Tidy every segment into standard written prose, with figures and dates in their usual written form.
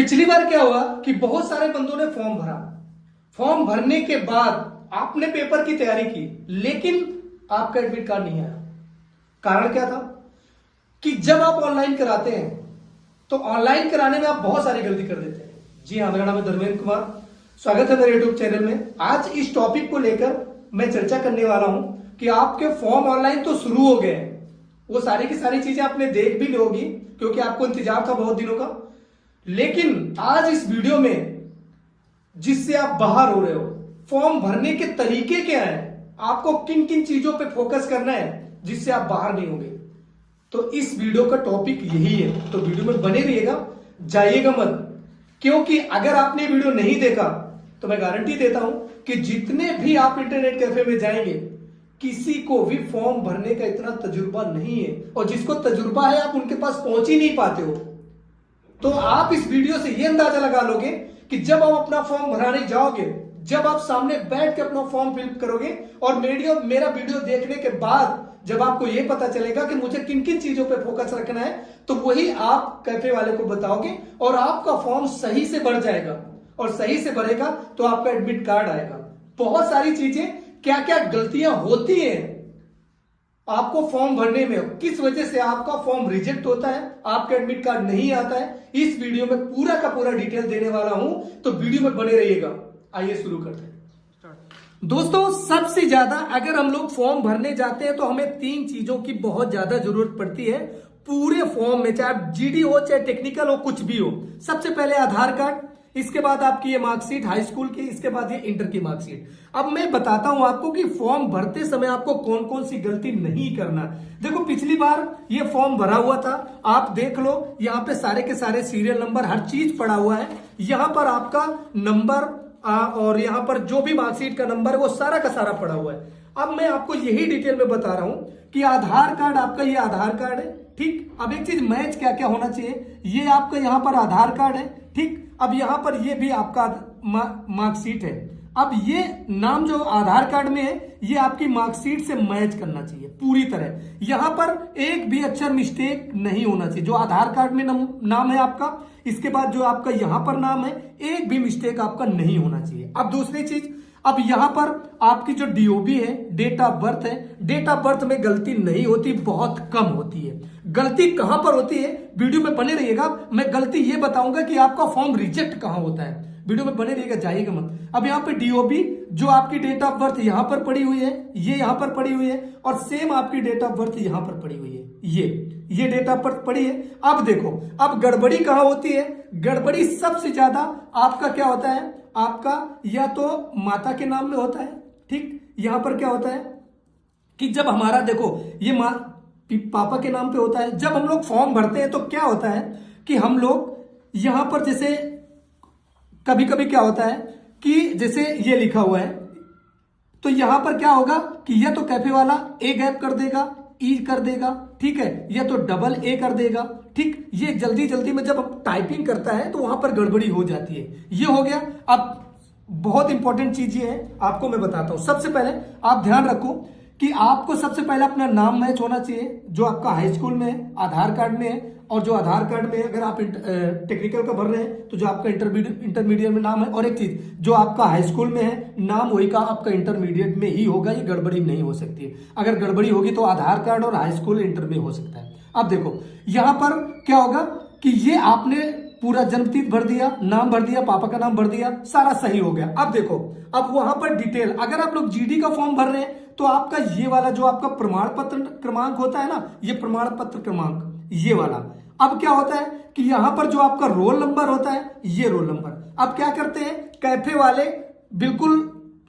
पिछली बार क्या हुआ कि बहुत सारे बंदों ने फॉर्म भरा। फॉर्म भरने के बाद आपने पेपर की तैयारी की, लेकिन आपका एडमिट कार्ड नहीं आया। कारण क्या था कि जब आप ऑनलाइन कराते हैं तो ऑनलाइन कराने में आप बहुत सारी गलती कर देते हैं। जी हाँ, मेरा नाम है धर्मेंद्र कुमार, स्वागत है मेरे यूट्यूब चैनल में। आज इस टॉपिक को लेकर मैं चर्चा करने वाला हूं कि आपके फॉर्म ऑनलाइन तो शुरू हो गए हैं, वो सारी की सारी चीजें आपने देख भी लोगी क्योंकि आपको इंतजार था बहुत दिनों का। लेकिन आज इस वीडियो में जिससे आप बाहर हो रहे हो, फॉर्म भरने के तरीके क्या हैं, आपको किन किन चीजों पे फोकस करना है जिससे आप बाहर नहीं होंगे, तो इस वीडियो का टॉपिक यही है। तो वीडियो में बने रहिएगा, जाइएगा मत, क्योंकि अगर आपने वीडियो नहीं देखा तो मैं गारंटी देता हूं कि जितने भी आप इंटरनेट कैफे में जाएंगे, किसी को भी फॉर्म भरने का इतना तजुर्बा नहीं है, और जिसको तजुर्बा है आप उनके पास पहुंच ही नहीं पाते हो। तो आप इस वीडियो से यह अंदाजा लगा लोगे कि जब आप अपना फॉर्म भराने जाओगे, जब आप सामने बैठ के अपना फॉर्म फिल करोगे और मेरा वीडियो देखने के बाद जब आपको यह पता चलेगा कि मुझे किन किन चीजों पे फोकस रखना है, तो वही आप कैफे वाले को बताओगे और आपका फॉर्म सही से भर जाएगा। और सही से भरेगा तो आपका एडमिट कार्ड आएगा। बहुत सारी चीजें, क्या क्या गलतियां होती हैं आपको फॉर्म भरने में, किस वजह से आपका फॉर्म रिजेक्ट होता है, आपका एडमिट कार्ड नहीं आता है, इस वीडियो में पूरा का पूरा डिटेल देने वाला हूं। तो वीडियो में बने रहिएगा। आइए शुरू करते हैं। दोस्तों, सबसे ज्यादा अगर हम लोग फॉर्म भरने जाते हैं तो हमें तीन चीजों की बहुत ज्यादा जरूरत पड़ती है पूरे फॉर्म में, चाहे जीडी हो चाहे टेक्निकल हो, कुछ भी हो। सबसे पहले आधार कार्ड, इसके बाद आपकी ये मार्कशीट हाई स्कूल की, इसके बाद ये इंटर की मार्कशीट। अब मैं बताता हूं आपको कि फॉर्म भरते समय आपको कौन कौन सी गलती नहीं करना। देखो, पिछली बार ये फॉर्म भरा हुआ था, आप देख लो, यहाँ पे सारे के सारे सीरियल नंबर, हर चीज पड़ा हुआ है। यहाँ पर आपका नंबर और यहाँ पर जो भी मार्कशीट का नंबर है वो सारा का सारा पड़ा हुआ है। अब मैं आपको यही डिटेल में बता रहा हूं कि आधार कार्ड, आपका ये आधार कार्ड है, ठीक। अब एक चीज, मैच क्या क्या होना चाहिए, ये आपका यहाँ पर आधार कार्ड है, ठीक। अब यहां पर ये भी आपका मार्कशीट है। अब ये नाम जो आधार कार्ड में है, ये आपकी मार्कशीट से मैच करना चाहिए पूरी तरह। यहां पर एक भी अक्षर मिस्टेक नहीं होना चाहिए। जो आधार कार्ड में नाम है आपका, इसके बाद जो आपका यहां पर नाम है, एक भी मिस्टेक आपका नहीं होना चाहिए। अब दूसरी चीज, अब यहां पर आपकी जो डीओबी है, डेट ऑफ बर्थ है, डेट ऑफ बर्थ में गलती नहीं होती, बहुत कम होती है। गलती कहां पर होती है, वीडियो में बने रहिएगा, मैं गलती ये बताऊंगा कि आपका फॉर्म रिजेक्ट कहां होता है। वीडियो में बने रहिएगा, जाइएगा मत। अब यहाँ पे डीओबी, जो आपकी डेट ऑफ बर्थ यहां पर पड़ी हुई है, ये यहां पर पड़ी हुई है, और सेम आपकी डेट ऑफ बर्थ यहां पर पड़ी हुई है, ये डेट ऑफ बर्थ पड़ी है। अब देखो, अब गड़बड़ी कहां होती है, गड़बड़ी सबसे ज्यादा आपका क्या होता है, आपका या तो माता के नाम में होता है, ठीक। यहां पर क्या होता है कि जब हमारा, देखो, ये पापा के नाम पे होता है। जब हम लोग फॉर्म भरते हैं तो क्या होता है कि हम लोग यहां पर, जैसे कभी कभी क्या होता है कि जैसे ये लिखा हुआ है, तो यहां पर क्या होगा कि या तो कैफे वाला ए गैप कर देगा, ई कर देगा, ठीक है, या तो डबल ए कर देगा, ठीक। ये जल्दी जल्दी में जब टाइपिंग करता है तो वहां पर गड़बड़ी हो जाती है। ये हो गया। अब बहुत इंपॉर्टेंट चीज ये है, आपको मैं बताता हूं। सबसे पहले आप ध्यान रखो कि आपको सबसे पहले अपना नाम मैच होना चाहिए, जो आपका हाई स्कूल में है, आधार कार्ड में है, और जो आधार कार्ड में अगर आप टेक्निकल का भर रहे हैं तो जो आपका इंटरमीडिएट में नाम है। और एक चीज, जो आपका हाई स्कूल में है नाम, वही का आपका इंटरमीडिएट में ही होगा। ये गड़बड़ी नहीं हो सकती है। अगर गड़बड़ी होगी तो आधार कार्ड और हाई स्कूल इंटर में हो सकता है। अब देखो, यहां पर क्या होगा कि ये आपने पूरा जन्मतिथि भर दिया, नाम भर दिया, पापा का नाम भर दिया, सारा सही हो गया। अब देखो, अब वहां पर डिटेल, अगर आप लोग जीडी का फॉर्म भर रहे हैं तो आपका ये वाला जो आपका प्रमाण पत्र क्रमांक होता है ना, ये प्रमाण पत्र क्रमांक, ये वाला। अब क्या होता है कि यहां पर जो आपका रोल नंबर होता है, ये रोल नंबर। अब क्या करते हैं कैफे वाले, बिल्कुल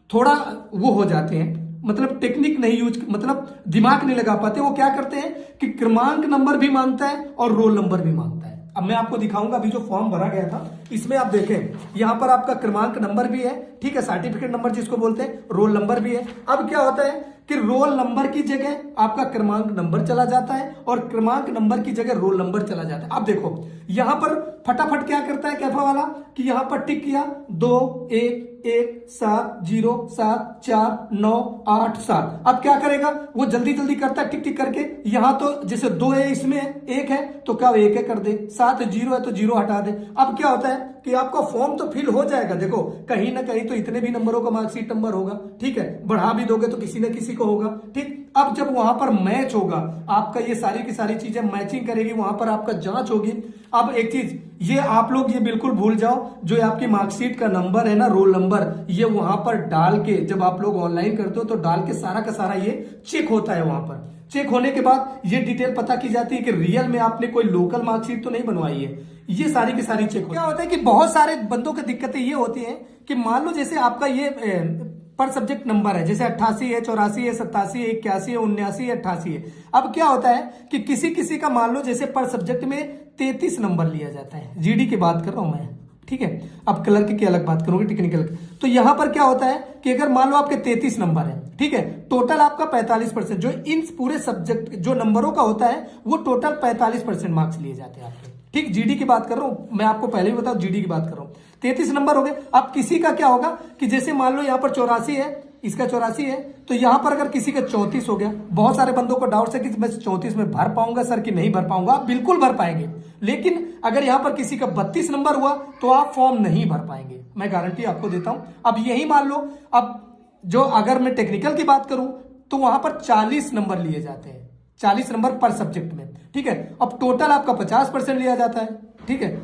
थोड़ा वो हो जाते हैं, मतलब टेक्निक नहीं यूज, मतलब दिमाग नहीं लगा पाते। वो क्या करते हैं कि क्रमांक नंबर भी मांगता है और रोल नंबर भी मांगता है। अब मैं आपको दिखाऊंगा, अभी जो फॉर्म भरा गया था इसमें आप देखें, यहां पर आपका क्रमांक नंबर भी है, ठीक है, सर्टिफिकेट नंबर जिसको बोलते हैं, रोल नंबर भी है। अब क्या होता है कि रोल नंबर की जगह आपका क्रमांक नंबर चला जाता है और क्रमांक नंबर की जगह रोल नंबर चला जाता है। अब देखो, यहां पर फटाफट क्या करता है कैफा वाला कि यहां पर टिक किया 2 1 1 7 0 7 4 9 8 7। अब क्या करेगा वो जल्दी जल्दी करता है टिक टिक करके। यहां तो जैसे 2 है इसमें 1 है तो क्या 1 है कर दे, 7 0 है तो 0 हटा दे। अब क्या होता है कि आपका फॉर्म तो फिल हो जाएगा। देखो कहीं ना कहीं तो इतने भी नंबरों का मार्कशीट नंबर होगा, ठीक है, बढ़ा भी दोगे तो किसी न किसी को होगा, ठीक। अब जब वहां पर मैच होगा आपका, ये सारी की सारी चीजें मैचिंग करेगी, वहां पर आपका जांच होगी। अब एक चीज ये आप लोग ये बिल्कुल भूल जाओ, जो आपकी मार्कशीट का नंबर है ना, रोल नंबर, ये वहां पर डाल के जब आप लोग ऑनलाइन करते हो तो डाल के सारा का सारा ये चेक होता है। वहां पर चेक होने के बाद ये डिटेल पता की जाती है कि रियल में आपने कोई लोकल मार्कशीट तो नहीं बनवाई है। ये सारी की सारी चेक क्या होता है कि बहुत सारे बंदों की दिक्कतें ये होती हैं कि मान लो जैसे आपका ये पर सब्जेक्ट नंबर है, जैसे 88 है, 84 है, 87 है, 81 है, 79 है, 88 है। अब क्या होता है कि किसी किसी का मान लो जैसे पर सब्जेक्ट में 33 नंबर लिया जाता है, जीडी की बात कर रहा हूं मैं, ठीक है। अब क्लर्क की अलग बात करूंगी, टेक्निकल। तो यहां पर क्या होता है कि अगर मान लो आपके 33 नंबर है, ठीक है, टोटल आपका 45%, जो इन पूरे सब्जेक्ट जो नंबरों का होता है वो टोटल 45% मार्क्स लिए जाते हैं आपके, ठीक। जीडी की बात कर रहा हूं मैं, आपको पहले भी बताऊं जीडी की बात कर रहा हूं। 33 नंबर हो गए। अब किसी का क्या होगा कि जैसे मान लो यहां पर 84 है, इसका 84 है, तो यहां पर अगर किसी का 34 हो गया, बहुत सारे बंदों को डाउट है कि मैं 34 में भर पाऊंगा सर कि नहीं भर पाऊंगा। आप बिल्कुल भर पाएंगे, लेकिन अगर यहां पर किसी का 32 नंबर हुआ तो आप फॉर्म नहीं भर पाएंगे, मैं गारंटी आपको देता हूं। अब यही मान लो, अब जो अगर मैं टेक्निकल की बात करूं तो वहां पर 40 नंबर लिए जाते हैं, 40 नंबर पर सब्जेक्ट में, ठीक है। अब टोटल आपका 50% लिया जाता है, ठीक है,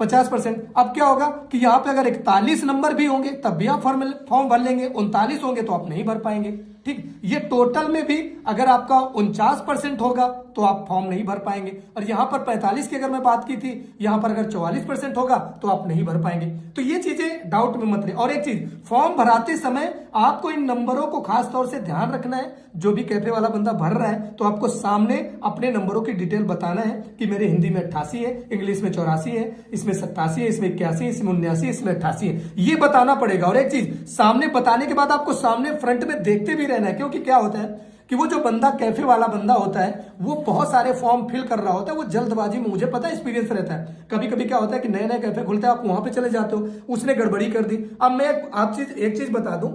50%। अब क्या होगा कि यहां पे अगर 41 नंबर भी होंगे तब भी आप फॉर्म भर लेंगे, 39 होंगे तो आप नहीं भर पाएंगे, ठीक। ये टोटल में भी अगर आपका 49% होगा तो आप फॉर्म नहीं भर पाएंगे। और यहां पर 45 की अगर मैं बात की थी, यहां पर अगर 44% होगा तो आप नहीं भर पाएंगे। तो ये चीजें डाउट में मत रहे। और एक चीज, फॉर्म भराते समय आपको इन नंबरों को खास तौर से ध्यान रखना है। जो भी कैफे वाला बंदा भर रहा है तो आपको सामने अपने नंबरों की डिटेल बताना है कि मेरे हिंदी में 88 है, इंग्लिश में 84 है, इसमें 87 है, इसमें 81 है, इसमें 79 है, इसमें 88 है, ये बताना पड़ेगा। और एक चीज, सामने बताने के बाद आपको सामने फ्रंट में देखते भी रहना है, क्योंकि क्या होता है कि वो जो बंदा कैफे वाला बंदा होता है वो बहुत सारे फॉर्म फिल कर रहा होता है, वो जल्दबाजी में, मुझे पता है, एक्सपीरियंस रहता है। कभी कभी क्या होता है कि नए नए कैफे खुलते हैं, आप वहां पे चले जाते हो, उसने गड़बड़ी कर दी। अब मैं एक चीज बता दूं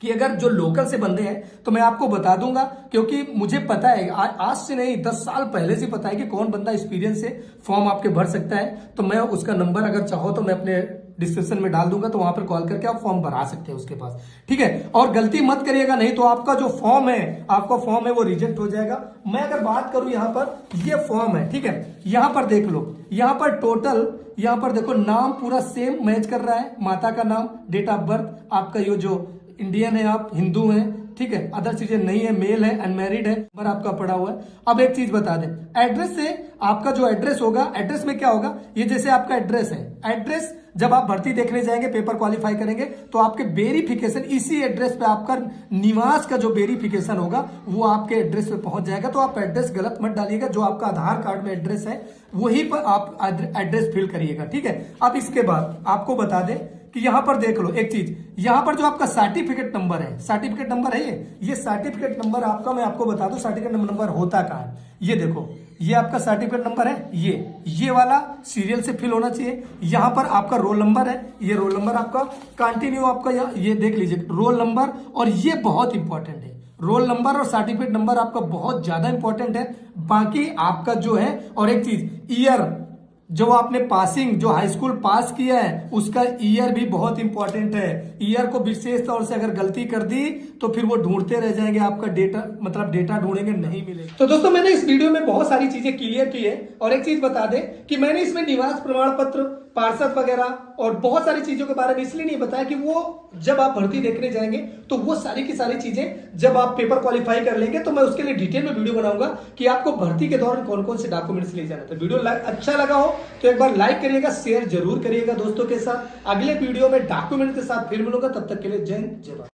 कि अगर जो लोकल से बंदे हैं तो मैं आपको बता दूंगा, क्योंकि मुझे पता है, आज से नहीं 10 साल पहले से पता है कि कौन बंदा एक्सपीरियंस से फॉर्म आपके भर सकता है। तो मैं उसका नंबर अगर चाहो तो मैं अपने डिस्क्रिप्शन में डाल दूंगा, तो वहां पर कॉल करके आप फॉर्म भरा सकते हैं उसके पास, ठीक है। और गलती मत करिएगा, नहीं तो आपका जो फॉर्म है, आपका फॉर्म है वो रिजेक्ट हो जाएगा। मैं अगर बात करूं यहां पर, ये फॉर्म है, ठीक है, यहां पर देख लो, यहां पर टोटल, यहां पर देखो नाम पूरा सेम मैच कर रहा है, माता का नाम, डेट ऑफ बर्थ आपका, ये जो इंडियन है, आप हिंदू हैं, ठीक है, अदर चीजें नहीं है, मेल है, अनमैरिड है, नंबर आपका पड़ा हुआ है। अब एक चीज बता दें, एड्रेस से आपका जो एड्रेस होगा, एड्रेस में क्या होगा, ये जैसे आपका एड्रेस है, एड्रेस जब आप भर्ती देखने जाएंगे, पेपर क्वालिफाई करेंगे, तो आपके वेरिफिकेशन इसी एड्रेस पे, आपका निवास का जो वेरिफिकेशन होगा वो आपके एड्रेस पे पहुंच जाएगा। तो आप एड्रेस गलत मत डालिएगा, जो आपका आधार कार्ड में एड्रेस है वही पर आप एड्रेस फिल करिएगा, ठीक है। अब इसके बाद आपको बता दें कि यहां पर देख लो एक चीज, यहां पर जो आपका सर्टिफिकेट नंबर है, सर्टिफिकेट नंबर है ये सर्टिफिकेट नंबर आपका, मैं आपको बता दूं सर्टिफिकेट नंबर होता कहां है। ये देखो, ये आपका सर्टिफिकेट नंबर है, ये वाला सीरियल से फिल होना चाहिए। यहां पर आपका रोल नंबर है, ये रोल नंबर आपका कंटिन्यू आपका, ये देख लीजिए रोल नंबर, और ये बहुत इंपॉर्टेंट है, रोल नंबर और सर्टिफिकेट नंबर आपका बहुत ज्यादा इंपॉर्टेंट है। बाकी आपका जो है, और एक चीज, ईयर, जो आपने पासिंग, जो हाई स्कूल पास किया है उसका ईयर भी बहुत इंपॉर्टेंट है। ईयर को विशेष तौर से अगर गलती कर दी तो फिर वो ढूंढते रह जाएंगे, आपका डेटा, मतलब डेटा ढूंढेंगे, नहीं मिलेगा। तो दोस्तों मैंने इस वीडियो में बहुत सारी चीजें क्लियर की है। और एक चीज बता दें कि मैंने इसमें निवास प्रमाण पत्र, पार्षद वगैरह और बहुत सारी चीजों के बारे में इसलिए नहीं बताया कि वो जब आप भर्ती देखने जाएंगे तो वो सारी की सारी चीजें जब आप पेपर क्वालिफाई कर लेंगे तो मैं उसके लिए डिटेल में वीडियो बनाऊंगा कि आपको भर्ती के दौरान कौन कौन से डॉक्यूमेंट्स ले जाना था। वीडियो अच्छा लगा हो तो एक बार लाइक करिएगा, शेयर जरूर करिएगा दोस्तों के साथ। अगले वीडियो में डॉक्यूमेंट के साथ फिर मिलूंगा, तब तक के लिए जय हिंद, जय भारत।